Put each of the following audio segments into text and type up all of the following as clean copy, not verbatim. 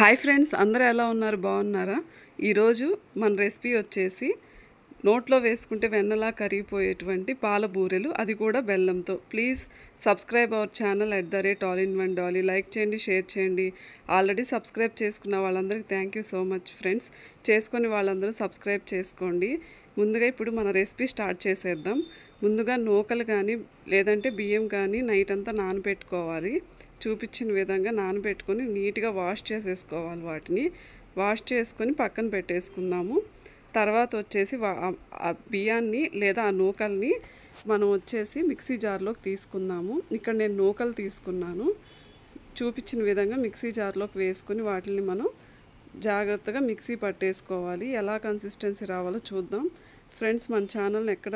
Hi friends, అందరూ ఎలా ఉన్నారు? బాగున్నారా? ఈరోజు మన రెసిపీ వచ్చేసి నోట్లో వేసుకుంటే వెన్నలా కరిగిపోయేటువంటి పాల బూరెలు, అది కూడా బెల్లంతో. Please subscribe our channel @all-in-one-dolly. Like చేయండి, షేర్ చేయండి. ఆల్రెడీ సబ్స్క్రైబ్ చేసుకున్న వాళ్ళందరికీ thank you so much friends. చేసుకొని వాళ్ళందరూ సబ్స్క్రైబ్ చేసుకోండి. ముందుగా ఇప్పుడు మన రెసిపీ స్టార్ట్ చేసేద్దాం. ముందుగా నూకలు కానీ లేదంటే బియ్యం కానీ నైట్ అంతా నానబెట్టుకోవాలి. చూపించిన విధంగా నానబెట్టుకొని నీట్గా వాష్ చేసేసుకోవాలి. వాటిని వాష్ చేసుకొని పక్కన పెట్టేసుకుందాము. తర్వాత వచ్చేసి ఆ బియ్యాన్ని లేదా ఆ నూకల్ని మనం వచ్చేసి మిక్సీ జార్లోకి తీసుకుందాము. ఇక్కడ నేను నూకలు తీసుకున్నాను. చూపించిన విధంగా మిక్సీ జార్లోకి వేసుకొని వాటిని మనం జాగ్రత్తగా మిక్సీ పట్టేసుకోవాలి. ఎలా కన్సిస్టెన్సీ రావాలో చూద్దాం ఫ్రెండ్స్. మన ఛానల్ని ఎక్కడ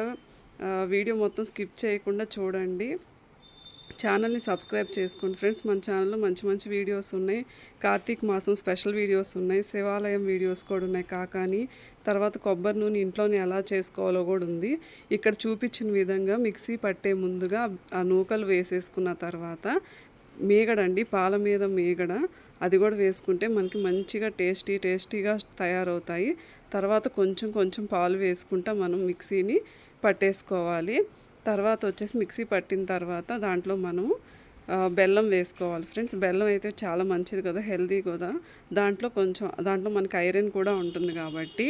వీడియో మొత్తం స్కిప్ చేయకుండా చూడండి. ఛానల్ని సబ్స్క్రైబ్ చేసుకోండి ఫ్రెండ్స్. మన ఛానల్లో మంచి మంచి వీడియోస్ ఉన్నాయి. కార్తీక మాసం స్పెషల్ వీడియోస్ ఉన్నాయి. శివాలయం వీడియోస్ కూడా ఉన్నాయి. కాకాని తర్వాత కొబ్బరి నూనె ఇంట్లోనే ఎలా చేసుకోవాలో కూడా ఉంది. ఇక్కడ చూపించిన విధంగా మిక్సీ పట్టే ముందుగా ఆ నూకలు వేసేసుకున్న తర్వాత మీగడండి, పాల మీద మీగడ, అది కూడా వేసుకుంటే మనకి మంచిగా టేస్టీగా తయారవుతాయి. తర్వాత కొంచెం కొంచెం పాలు వేసుకుంటా మనం మిక్సీని పట్టేసుకోవాలి. తర్వాత వచ్చేసి మిక్సీ పట్టిన తర్వాత దాంట్లో మనము బెల్లం వేసుకోవాలి ఫ్రెండ్స్. బెల్లం అయితే చాలా మంచిది కదా, హెల్దీ కూడా. దాంట్లో మనకి ఐరన్ కూడా ఉంటుంది కాబట్టి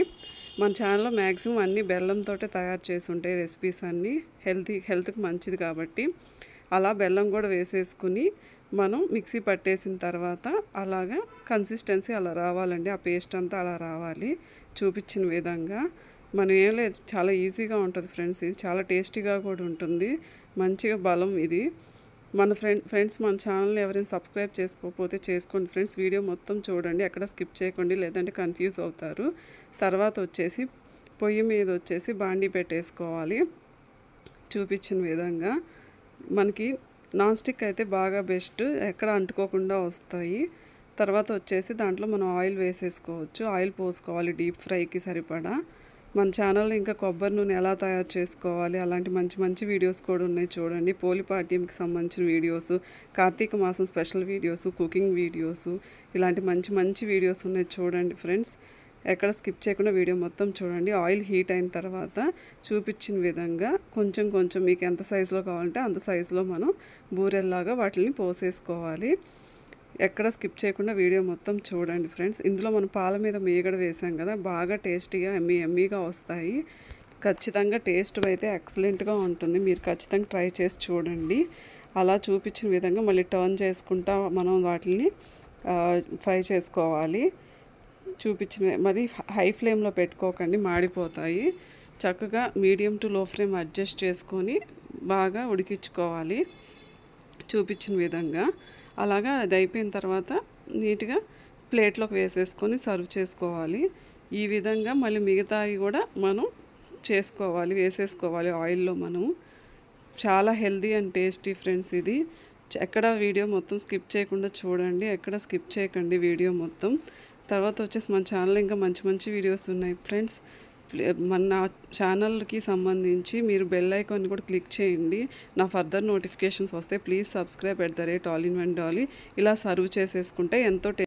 మన ఛానల్లో మ్యాక్సిమం అన్నీ బెల్లంతో తయారు చేసి ఉంటాయి రెసిపీస్ అన్నీ. హెల్త్కి మంచిది కాబట్టి అలా బెల్లం కూడా వేసేసుకుని మనం మిక్సీ పట్టేసిన తర్వాత అలాగా కన్సిస్టెన్సీ అలా రావాలండి. ఆ పేస్ట్ అంతా అలా రావాలి చూపించిన విధంగా. మనం ఏం లేదు, చాలా ఈజీగా ఉంటుంది ఫ్రెండ్స్. ఇది చాలా టేస్టీగా కూడా ఉంటుంది, మంచిగా బలం ఇది. మన ఫ్రెండ్స్ మన ఛానల్ని ఎవరైనా సబ్స్క్రైబ్ చేసుకోకపోతే చేసుకోండి ఫ్రెండ్స్. వీడియో మొత్తం చూడండి, ఎక్కడ స్కిప్ చేయకండి, లేదంటే కన్ఫ్యూజ్ అవుతారు. తర్వాత వచ్చేసి పొయ్యి మీద వచ్చేసి బాండీ పెట్టేసుకోవాలి చూపించిన విధంగా. మనకి నాన్ స్టిక్ అయితే బాగా బెస్ట్, ఎక్కడ అంటుకోకుండా వస్తాయి. తర్వాత వచ్చేసి దాంట్లో మనం ఆయిల్ వేసేసుకోవచ్చు. ఆయిల్ పోసుకోవాలి డీప్ ఫ్రైకి సరిపడా. మన ఛానల్లో ఇంకా కొబ్బరి నూనె ఎలా తయారు చేసుకోవాలి అలాంటి మంచి మంచి వీడియోస్ కూడా ఉన్నాయి చూడండి. పోలిపాట్యంకి సంబంధించిన వీడియోస్, కార్తీక మాసం స్పెషల్ వీడియోస్, కుకింగ్ వీడియోస్, ఇలాంటి మంచి మంచి వీడియోస్ ఉన్నాయి చూడండి ఫ్రెండ్స్. ఎక్కడ స్కిప్ చేయకుండా వీడియో మొత్తం చూడండి. ఆయిల్ హీట్ అయిన తర్వాత చూపించిన విధంగా కొంచెం కొంచెం మీకు ఎంత సైజులో కావాలంటే అంత సైజులో మనం బూరెల్లాగా వాటిని పోసేసుకోవాలి. ఎక్కడ స్కిప్ చేయకుండా వీడియో మొత్తం చూడండి ఫ్రెండ్స్. ఇందులో మనం పాల మీద మీగడ వేసాం కదా, బాగా టేస్టీగా ఎమ్మీగా వస్తాయి. ఖచ్చితంగా టేస్ట్ అయితే ఎక్సలెంట్గా ఉంటుంది. మీరు ఖచ్చితంగా ట్రై చేసి చూడండి. అలా చూపించిన విధంగా మళ్ళీ టర్న్ చేసుకుంటా మనం వాటిని ఫ్రై చేసుకోవాలి. మరి హై ఫ్లేమ్లో పెట్టుకోకండి, మాడిపోతాయి. చక్కగా మీడియం టు లో ఫ్లేమ్ అడ్జస్ట్ చేసుకొని బాగా ఉడికించుకోవాలి చూపించిన విధంగా. అలాగా అది అయిపోయిన తర్వాత నీట్గా ప్లేట్లోకి వేసేసుకొని సర్వ్ చేసుకోవాలి. ఈ విధంగా మళ్ళీ మిగతావి కూడా మనం వేసేసుకోవాలి ఆయిల్లో. మనము చాలా హెల్దీ అండ్ టేస్టీ ఫ్రెండ్స్ ఇది. ఎక్కడ వీడియో మొత్తం స్కిప్ చేయకుండా చూడండి, ఎక్కడ స్కిప్ చేయకండి వీడియో మొత్తం. తర్వాత వచ్చేసి మన ఛానల్ ఇంకా మంచి మంచి వీడియోస్ ఉన్నాయి ఫ్రెండ్స్. మన ఛానల్కి సంబంధించి మీరు బెల్ ఐకాన్ కూడా క్లిక్ చేయండి. నా ఫర్దర్ నోటిఫికేషన్స్ వస్తే ప్లీజ్ సబ్స్క్రైబ్ @all-in-one-dolly. ఇలా సర్వ్ చేసేసుకుంటే ఎంతో